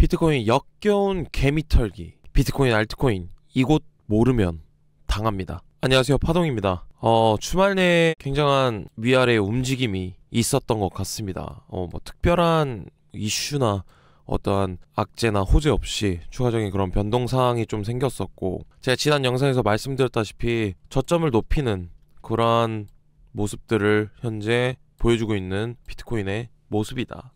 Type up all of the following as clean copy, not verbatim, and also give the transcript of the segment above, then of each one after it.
비트코인 역겨운 개미털기. 비트코인, 알트코인 이곳 모르면 당합니다. 안녕하세요, 파동입니다. 주말 내에 굉장한 위아래의 움직임이 있었던 것 같습니다. 뭐 특별한 이슈나 어떠한 악재나 호재 없이 추가적인 그런 변동사항이 좀 생겼었고, 제가 지난 영상에서 말씀드렸다시피 저점을 높이는 그러한 모습들을 현재 보여주고 있는 비트코인의 모습이다.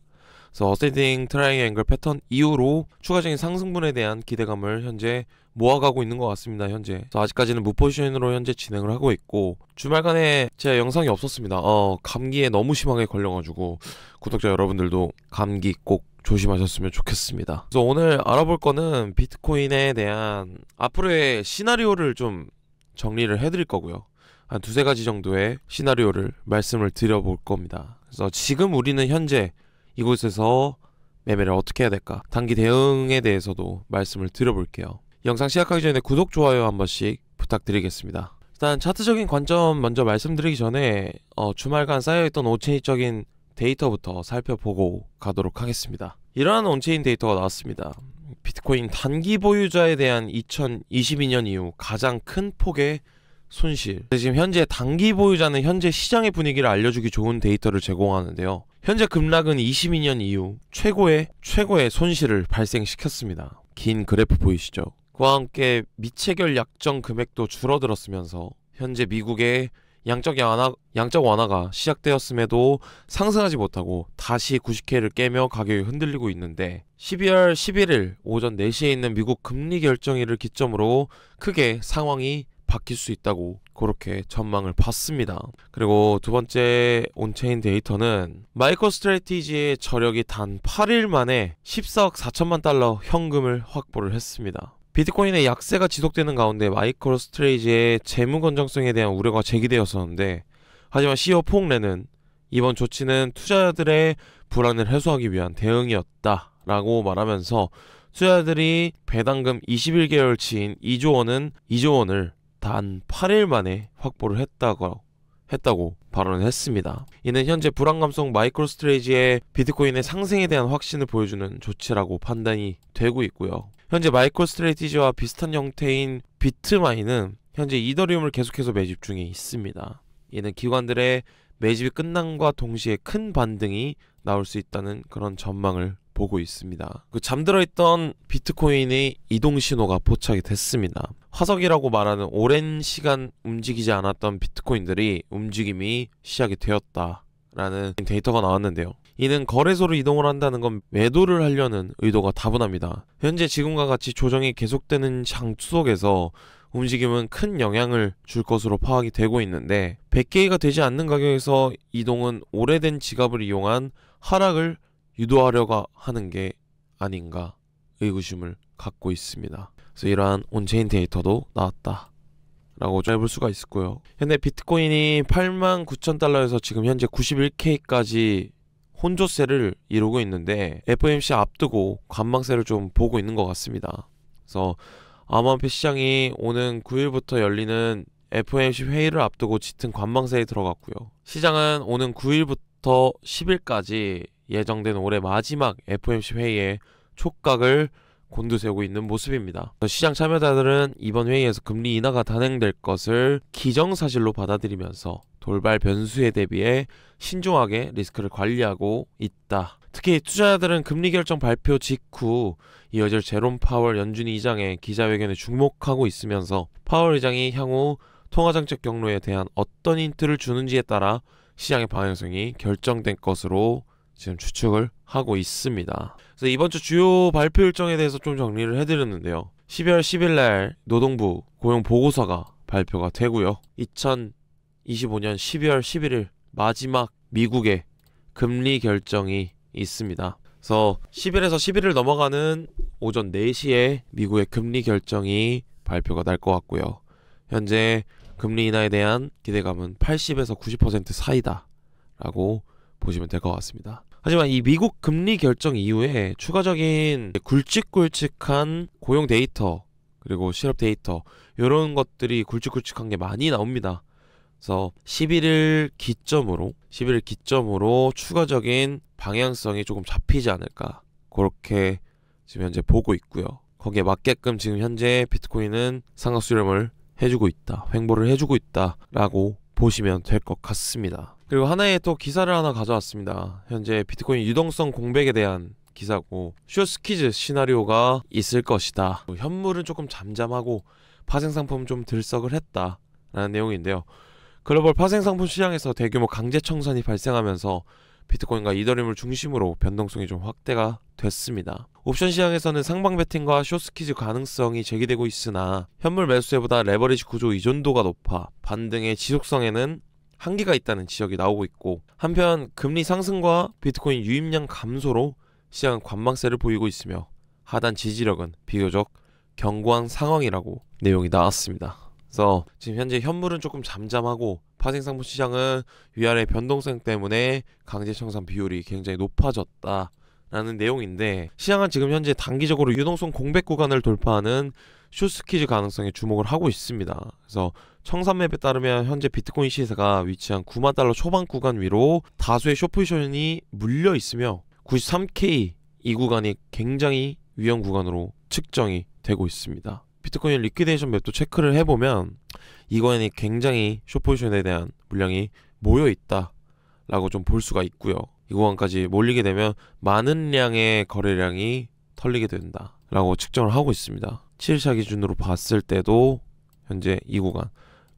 그래서 어센딩 트라이앵글 패턴 이후로 추가적인 상승분에 대한 기대감을 현재 모아가고 있는 것 같습니다. 현재 그래서 아직까지는 무포지션으로 현재 진행을 하고 있고, 주말간에 제가 영상이 없었습니다. 감기에 너무 심하게 걸려가지고 구독자 여러분들도 감기 꼭 조심하셨으면 좋겠습니다. 그래서 오늘 알아볼 거는 비트코인에 대한 앞으로의 시나리오를 좀 정리를 해드릴 거고요. 한 두세 가지 정도의 시나리오를 말씀을 드려볼 겁니다. 그래서 지금 우리는 현재 이곳에서 매매를 어떻게 해야 될까, 단기 대응에 대해서도 말씀을 드려볼게요. 영상 시작하기 전에 구독, 좋아요 한 번씩 부탁드리겠습니다. 일단 차트적인 관점 먼저 말씀드리기 전에 주말간 쌓여있던 온체인적인 데이터부터 살펴보고 가도록 하겠습니다. 이러한 온체인 데이터가 나왔습니다. 비트코인 단기 보유자에 대한 2022년 이후 가장 큰 폭의 손실. 지금 현재 단기 보유자는 현재 시장의 분위기를 알려주기 좋은 데이터를 제공하는데요. 현재 급락은 22년 이후 최고의 손실을 발생시켰습니다. 긴 그래프 보이시죠? 그와 함께 미체결 약정 금액도 줄어들었으면서 현재 미국의 양적 완화가 시작되었음에도 상승하지 못하고 다시 90K를 깨며 가격이 흔들리고 있는데, 12월 11일 오전 4시에 있는 미국 금리 결정일을 기점으로 크게 상황이 바뀔 수 있다고 그렇게 전망을 봤습니다. 그리고 두 번째 온체인 데이터는 마이크로 스트래티지의 저력이 단 8일 만에 14억 4천만 달러 현금을 확보를 했습니다. 비트코인의 약세가 지속되는 가운데 마이크로 스트레이지의 재무 건전성에 대한 우려가 제기되었었는데, 하지만 CEO 폭레는 이번 조치는 투자자들의 불안을 해소하기 위한 대응이었다라고 말하면서 투자자들이 배당금 21개월치인 2조 원을 단 8일 만에 확보를 했다고 발언을 했습니다. 이는 현재 불안감성 마이크로 스트레이지의 비트코인의 상승에 대한 확신을 보여주는 조치라고 판단이 되고 있고요. 현재 마이크로 스트레이티지와 비슷한 형태인 비트마인은 현재 이더리움을 계속해서 매집 중에 있습니다. 이는 기관들의 매집이 끝남과 동시에 큰 반등이 나올 수 있다는 그런 전망을 보고 있습니다. 잠들어 있던 비트코인의 이동 신호가 포착이 됐습니다. 화석이라고 말하는 오랜 시간 움직이지 않았던 비트코인들이 움직임이 시작이 되었다라는 데이터가 나왔는데요. 이는 거래소로 이동을 한다는 건 매도를 하려는 의도가 다분합니다. 현재 지금과 같이 조정이 계속되는 장추 속에서 움직임은 큰 영향을 줄 것으로 파악이 되고 있는데, 100K가 되지 않는 가격에서 이동은 오래된 지갑을 이용한 하락을 유도하려고 하는 게 아닌가 의구심을 갖고 있습니다. 그래서 이러한 온체인 데이터도 나왔다 라고 해볼 수가 있고요. 현재 비트코인이 89,000달러에서 지금 현재 91K까지 혼조세를 이루고 있는데, FOMC 앞두고 관망세를 좀 보고 있는 것 같습니다. 그래서 암호화폐 시장이 오는 9일부터 열리는 FOMC 회의를 앞두고 짙은 관망세에 들어갔고요. 시장은 오는 9일부터 10일까지 예정된 올해 마지막 FOMC 회의에 촉각을 곤두세우고 있는 모습입니다. 시장 참여자들은 이번 회의에서 금리 인하가 단행될 것을 기정사실로 받아들이면서 돌발 변수에 대비해 신중하게 리스크를 관리하고 있다. 특히 투자자들은 금리 결정 발표 직후 이어질 제롬 파월 연준이 의장의 기자회견에 주목하고 있으면서 파월 의장이 향후 통화정책 경로에 대한 어떤 힌트를 주는지에 따라 시장의 방향성이 결정된 것으로 지금 추측을 하고 있습니다. 그래서 이번 주 주요 발표 일정에 대해서 좀 정리를 해드렸는데요. 12월 10일 날 노동부 고용 보고서가 발표가 되고요. 2025년 12월 11일 마지막 미국의 금리 결정이 있습니다. 그래서 10일에서 11일 넘어가는 오전 4시에 미국의 금리 결정이 발표가 날 것 같고요. 현재 금리 인하에 대한 기대감은 80에서 90% 사이다 라고 보시면 될 것 같습니다. 하지만 이 미국 금리 결정 이후에 추가적인 굵직굵직한 고용 데이터 그리고 실업 데이터, 이런 것들이 굵직굵직한 게 많이 나옵니다. 그래서 11일 기점으로 추가적인 방향성이 조금 잡히지 않을까, 그렇게 지금 현재 보고 있고요. 거기에 맞게끔 지금 현재 비트코인은 상각 수렴을 해주고 있다, 횡보를 해주고 있다라고 보시면 될 것 같습니다. 그리고 하나의 또 기사를 하나 가져왔습니다. 현재 비트코인 유동성 공백에 대한 기사고, 숏스퀴즈 시나리오가 있을 것이다. 현물은 조금 잠잠하고 파생상품 좀 들썩을 했다 라는 내용인데요. 글로벌 파생상품 시장에서 대규모 강제 청산이 발생하면서 비트코인과 이더리움을 중심으로 변동성이 좀 확대가 됐습니다. 옵션 시장에서는 상방 베팅과 숏스퀴즈 가능성이 제기되고 있으나 현물 매수세보다 레버리지 구조 의존도가 높아 반등의 지속성에는 한계가 있다는 지적이 나오고 있고, 한편 금리 상승과 비트코인 유입량 감소로 시장은 관망세를 보이고 있으며 하단 지지력은 비교적 견고한 상황이라고 내용이 나왔습니다. 그래서 지금 현재 현물은 조금 잠잠하고 파생상품 시장은 위아래 변동성 때문에 강제 청산 비율이 굉장히 높아졌다라는 내용인데, 시장은 지금 현재 단기적으로 유동성 공백 구간을 돌파하는 숏스퀴즈 가능성에 주목을 하고 있습니다. 그래서 청산맵에 따르면 현재 비트코인 시세가 위치한 9만 달러 초반 구간 위로 다수의 숏포지션이 물려 있으며 93K 이 구간이 굉장히 위험 구간으로 측정이 되고 있습니다. 비트코인 리퀴데이션 맵도 체크를 해보면 이거에는 굉장히 숏포지션에 대한 물량이 모여있다 라고 좀 볼 수가 있고요. 이 구간까지 몰리게 되면 많은 량의 거래량이 털리게 된다 라고 측정을 하고 있습니다. 7일차 기준으로 봤을 때도 현재 이 구간,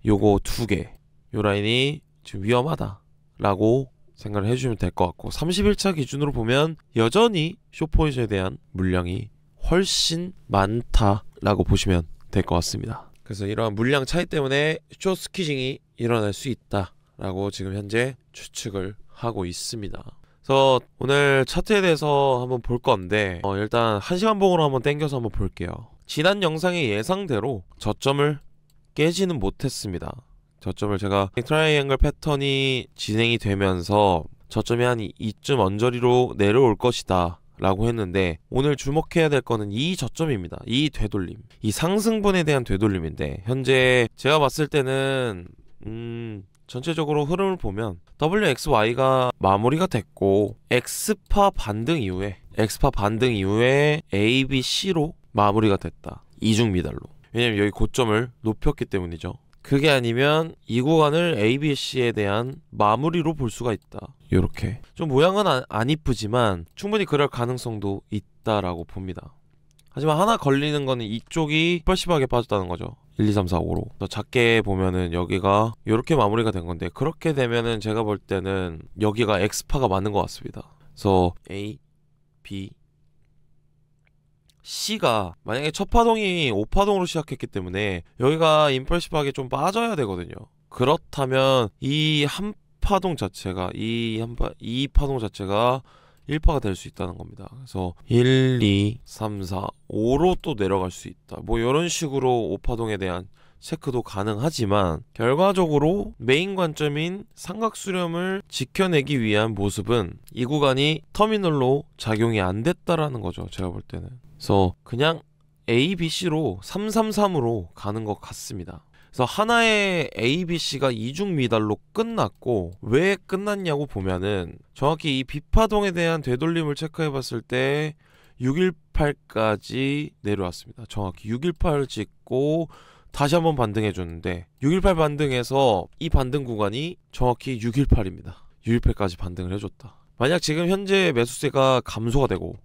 요거 두 개, 요 라인이 지금 위험하다 라고 생각을 해주시면 될 것 같고, 30일차 기준으로 보면 여전히 숏포지션에 대한 물량이 훨씬 많다라고 보시면 될 것 같습니다. 그래서 이러한 물량 차이 때문에 숏스퀴징이 일어날 수 있다라고 지금 현재 추측을 하고 있습니다. 그래서 오늘 차트에 대해서 한번 볼 건데, 일단 1시간 봉으로 한번 당겨서 한번 볼게요. 지난 영상의 예상대로 저점을 깨지는 못했습니다. 저점을 제가 트라이앵글 패턴이 진행이 되면서 저점이 한 이쯤 언저리로 내려올 것이다 라고 했는데, 오늘 주목해야 될 거는 이 저점입니다. 이 되돌림, 이 상승분에 대한 되돌림인데, 현재 제가 봤을 때는 전체적으로 흐름을 보면 WXY가 마무리가 됐고, 엑스파 반등 이후에 ABC로 마무리가 됐다. 이중 미달로. 왜냐면 여기 고점을 높였기 때문이죠. 그게 아니면 이 구간을 ABC에 대한 마무리로 볼 수가 있다. 요렇게 좀 모양은 안 이쁘지만 충분히 그럴 가능성도 있다라고 봅니다. 하지만 하나 걸리는 거는 이쪽이 뻘심하게 빠졌다는 거죠. 1, 2, 3, 4, 5로 더 작게 보면은 여기가 요렇게 마무리가 된 건데, 그렇게 되면은 제가 볼 때는 여기가 X파가 맞는 것 같습니다. 그래서 A, B, C가 만약에 첫 파동이 5파동으로 시작했기 때문에 여기가 임펄시브하게 좀 빠져야 되거든요. 그렇다면 이 한 파동 자체가 이 파동 자체가 1파가 될 수 있다는 겁니다. 그래서 1, 2, 3, 4, 5로 또 내려갈 수 있다. 뭐 이런 식으로 5파동에 대한 체크도 가능하지만, 결과적으로 메인 관점인 삼각수렴을 지켜내기 위한 모습은 이 구간이 터미널로 작용이 안 됐다라는 거죠. 제가 볼 때는. 그래서 그냥 A, B, C로 3, 3, 3으로 가는 것 같습니다. 그래서 하나의 A, B, C가 이중 미달로 끝났고, 왜 끝났냐고 보면은 정확히 이 B파동에 대한 되돌림을 체크해 봤을 때 618까지 내려왔습니다. 정확히 618을 찍고 다시 한번 반등해 줬는데, 618 반등에서 이 반등 구간이 정확히 618입니다. 618까지 반등을 해줬다. 만약 지금 현재 매수세가 감소가 되고,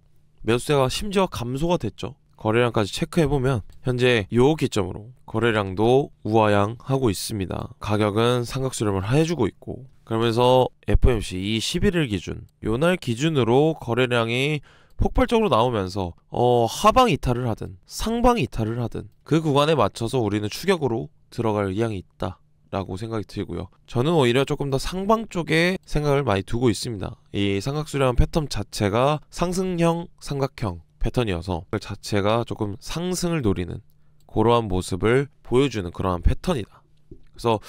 매수세가 심지어 감소가 됐죠. 거래량까지 체크해보면 현재 요 기점으로 거래량도 우하향하고 있습니다. 가격은 삼각수렴을 해주고 있고, 그러면서 FOMC 이 11일 기준, 요날 기준으로 거래량이 폭발적으로 나오면서 하방 이탈을 하든 상방 이탈을 하든 그 구간에 맞춰서 우리는 추격으로 들어갈 의향이 있다 라고 생각이 들고요. 저는 오히려 조금 더 상방 쪽에 생각을 많이 두고 있습니다. 이 삼각수렴 패턴 자체가 상승형 삼각형 패턴이어서 그 자체가 조금 상승을 노리는 그러한 모습을 보여주는 그러한 패턴이다. 그래서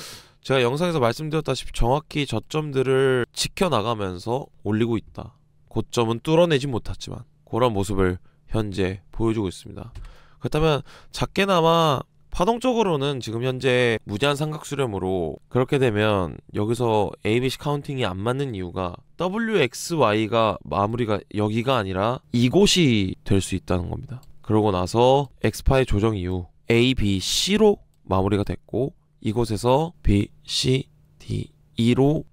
제가 영상에서 말씀드렸다시피 정확히 저점들을 지켜나가면서 올리고 있다. 고점은 뚫어내지 못했지만 그런 모습을 현재 보여주고 있습니다. 그렇다면 작게나마 파동적으로는 지금 현재 무제한 삼각 수렴으로 그렇게 되면 여기서 ABC 카운팅이 안 맞는 이유가 WXY가 마무리가 여기가 아니라 이곳이 될 수 있다는 겁니다. 그러고 나서 X파의 조정 이후 A, B, C로 마무리가 됐고 이곳에서 B, C, D, E로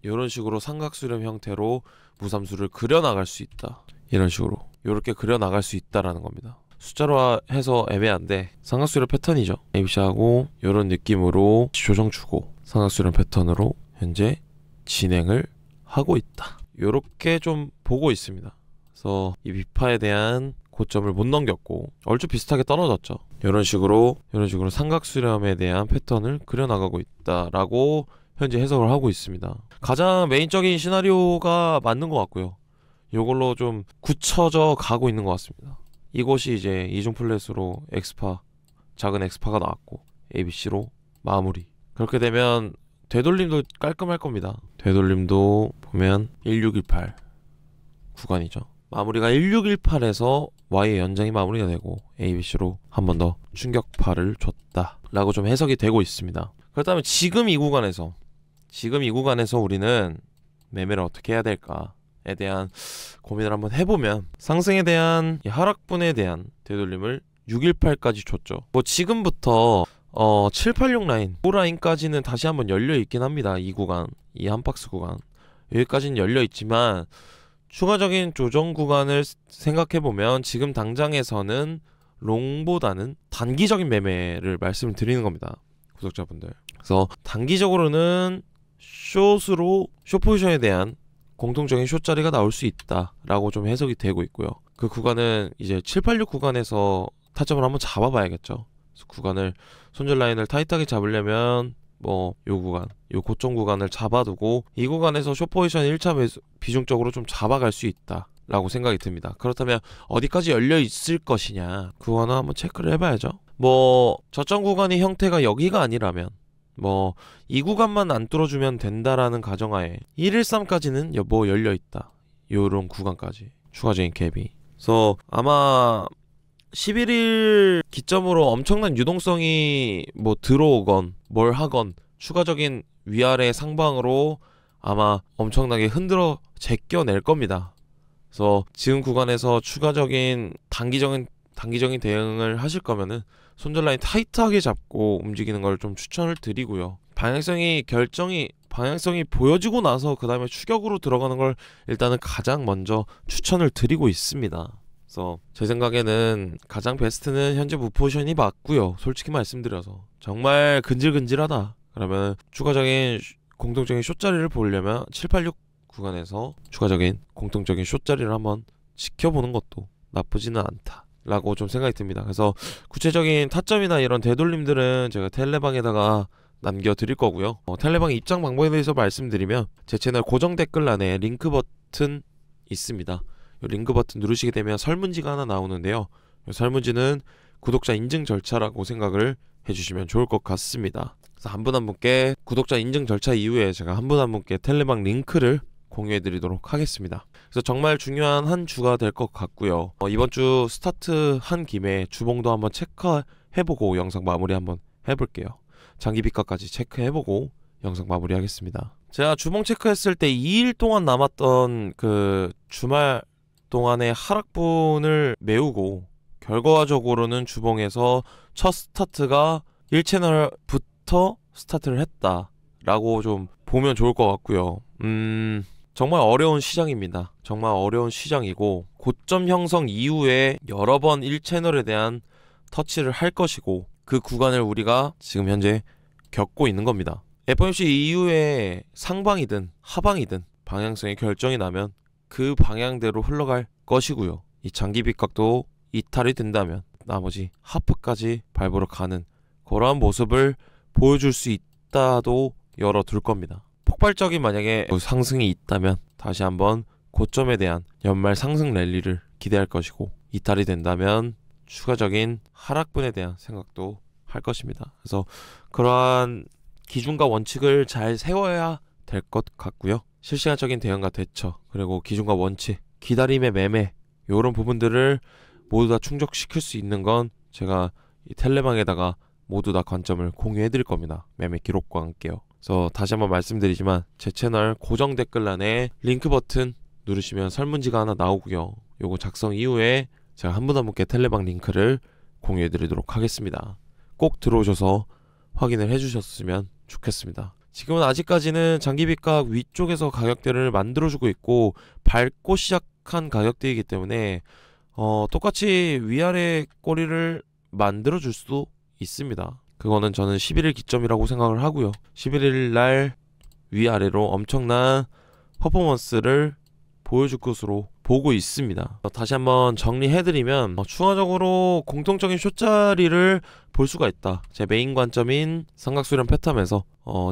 이런 식으로 삼각 수렴 형태로 무삼수를 그려나갈 수 있다. 이런 식으로 이렇게 그려나갈 수 있다라는 겁니다. 숫자로 해서 애매한데 삼각수렴 패턴이죠. ABC하고 이런 느낌으로 조정 주고 삼각수렴 패턴으로 현재 진행을 하고 있다. 이렇게 좀 보고 있습니다. 그래서 이 비파에 대한 고점을 못 넘겼고 얼추 비슷하게 떨어졌죠. 이런 식으로 삼각수렴에 대한 패턴을 그려나가고 있다라고 현재 해석을 하고 있습니다. 가장 메인적인 시나리오가 맞는 것 같고요. 이걸로 좀 굳혀져 가고 있는 것 같습니다. 이곳이 이제 이중 플랫으로 X파, 작은 X파가 나왔고 ABC로 마무리. 그렇게 되면 되돌림도 깔끔할 겁니다. 되돌림도 보면 1618 구간이죠. 마무리가 1618에서 Y의 연장이 마무리가 되고 ABC로 한 번 더 충격파를 줬다 라고 좀 해석이 되고 있습니다. 그렇다면 지금 이 구간에서 우리는 매매를 어떻게 해야 될까에 대한 고민을 한번 해보면 상승에 대한 하락분에 대한 되돌림을 618까지 줬죠. 뭐 지금부터 786 라인, 5 라인까지는 다시 한번 열려 있긴 합니다. 이 구간, 이 한 박스 구간 여기까지는 열려 있지만 추가적인 조정 구간을 생각해보면 지금 당장에서는 롱보다는 단기적인 매매를 말씀을 드리는 겁니다. 구독자분들. 그래서 단기적으로는 숏으로 숏 포지션에 대한 공통적인 숏 자리가 나올 수 있다라고 좀 해석이 되고 있고요. 그 구간은 이제 786 구간에서 타점을 한번 잡아봐야겠죠. 그래서 구간을 손절 라인을 타이트하게 잡으려면 뭐 요 구간, 요 고점 구간을 잡아두고 이 구간에서 숏 포지션 1차 매수 비중적으로 좀 잡아갈 수 있다 라고 생각이 듭니다. 그렇다면 어디까지 열려 있을 것이냐 그거는 한번 체크를 해봐야죠. 뭐 저점 구간의 형태가 여기가 아니라면 뭐 이 구간만 안 뚫어주면 된다라는 가정하에 113까지는 뭐 열려있다 요런 구간까지 추가적인 갭이. 그래서 아마 11일 기점으로 엄청난 유동성이 뭐 들어오건 뭘 하건 추가적인 위아래 상방으로 아마 엄청나게 흔들어 제껴낼 겁니다. 그래서 지금 구간에서 추가적인 단기적인 대응을 하실 거면은 손절 라인 타이트하게 잡고 움직이는 걸 좀 추천을 드리고요. 방향성이 보여지고 나서 그 다음에 추격으로 들어가는 걸 일단은 가장 먼저 추천을 드리고 있습니다. 그래서 제 생각에는 가장 베스트는 현재 무포지션이 맞고요. 솔직히 말씀드려서 정말 근질근질하다 그러면 추가적인 공통적인 숏자리를 보려면 786 구간에서 추가적인 공통적인 숏자리를 한번 지켜보는 것도 나쁘지는 않다 라고 좀 생각이 듭니다. 그래서 구체적인 타점이나 이런 되돌림들은 제가 텔레방에다가 남겨드릴 거고요. 텔레방 입장 방법에 대해서 말씀드리면 제 채널 고정 댓글란에 링크 버튼 있습니다. 이 링크 버튼 누르시게 되면 설문지가 하나 나오는데요. 이 설문지는 구독자 인증 절차라고 생각을 해주시면 좋을 것 같습니다. 그래서 한 분 한 분께 구독자 인증 절차 이후에 제가 한 분 한 분께 텔레방 링크를 공유해드리도록 하겠습니다. 그래서 정말 중요한 한 주가 될 것 같고요. 이번 주 스타트 한 김에 주봉도 한번 체크해보고 영상 마무리 한번 해볼게요. 장기비가까지 체크해보고 영상 마무리하겠습니다. 제가 주봉 체크했을 때 2일 동안 남았던 그 주말 동안의 하락분을 메우고 결과적으로는 주봉에서 첫 스타트가 1채널부터 스타트를 했다라고 좀 보면 좋을 것 같고요. 정말 어려운 시장입니다. 정말 어려운 시장이고 고점 형성 이후에 여러 번 1채널에 대한 터치를 할 것이고 그 구간을 우리가 지금 현재 겪고 있는 겁니다. FOMC 이후에 상방이든 하방이든 방향성의 결정이 나면 그 방향대로 흘러갈 것이고요. 이 장기 비각도 이탈이 된다면 나머지 하프까지 밟으러 가는 그러한 모습을 보여줄 수 있다도 열어둘 겁니다. 폭발적인 만약에 상승이 있다면 다시 한번 고점에 대한 연말 상승 랠리를 기대할 것이고 이탈이 된다면 추가적인 하락분에 대한 생각도 할 것입니다. 그래서 그러한 기준과 원칙을 잘 세워야 될 것 같고요. 실시간적인 대응과 대처 그리고 기준과 원칙, 기다림의 매매 이런 부분들을 모두 다 충족시킬 수 있는 건 제가 이 텔레방에다가 모두 다 관점을 공유해 드릴 겁니다. 매매 기록과 함께요. 그래서 다시 한번 말씀드리지만 제 채널 고정 댓글란에 링크 버튼 누르시면 설문지가 하나 나오고요. 요거 작성 이후에 제가 한 분 한 분께 텔레방 링크를 공유해 드리도록 하겠습니다. 꼭 들어오셔서 확인을 해주셨으면 좋겠습니다. 지금은 아직까지는 장기비값 위쪽에서 가격대를 만들어주고 있고 밟고 시작한 가격대이기 때문에 똑같이 위아래 꼬리를 만들어줄 수도 있습니다. 그거는 저는 11일 기점이라고 생각을 하고요. 11일 날 위아래로 엄청난 퍼포먼스를 보여줄 것으로 보고 있습니다. 다시 한번 정리해드리면 추가적으로 공통적인 숏자리를 볼 수가 있다. 제 메인 관점인 삼각수렴 패턴에서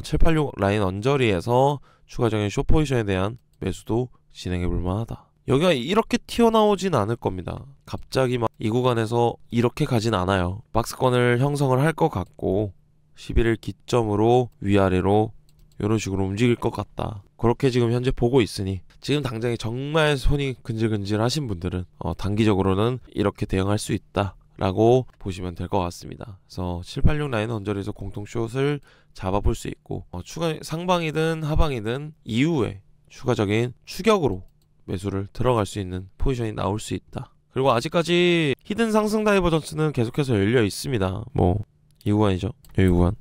786 라인 언저리에서 추가적인 숏 포지션에 대한 매수도 진행해볼 만하다. 여기가 이렇게 튀어나오진 않을 겁니다. 갑자기 막 이 구간에서 이렇게 가진 않아요. 박스권을 형성을 할 것 같고 11일 기점으로 위아래로 이런 식으로 움직일 것 같다. 그렇게 지금 현재 보고 있으니 지금 당장에 정말 손이 근질근질 하신 분들은 단기적으로는 이렇게 대응할 수 있다 라고 보시면 될 것 같습니다. 그래서 786 라인 언저리에서 공통 숏을 잡아볼 수 있고 추가 상방이든 하방이든 이후에 추가적인 추격으로 매수를 들어갈 수 있는 포지션이 나올 수 있다. 그리고 아직까지 히든 상승 다이버전스는 계속해서 열려 있습니다. 이 구간이죠. 여기 구간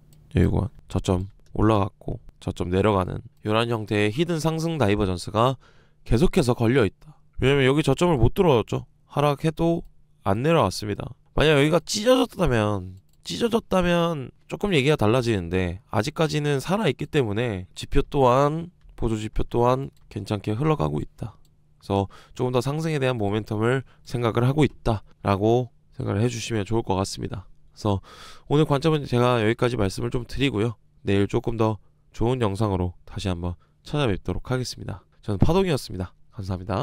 저점 올라갔고 저점 내려가는 이런 형태의 히든 상승 다이버전스가 계속해서 걸려 있다. 왜냐면 여기 저점을 못 들어왔죠. 하락해도 안 내려왔습니다. 만약 여기가 찢어졌다면 조금 얘기가 달라지는데 아직까지는 살아있기 때문에 지표 또한 보조지표 또한 괜찮게 흘러가고 있다. 그래서 조금 더 상승에 대한 모멘텀을 생각을 하고 있다라고 생각을 해주시면 좋을 것 같습니다. 그래서 오늘 관점은 제가 여기까지 말씀을 좀 드리고요. 내일 조금 더 좋은 영상으로 다시 한번 찾아뵙도록 하겠습니다. 저는 파동이었습니다. 감사합니다.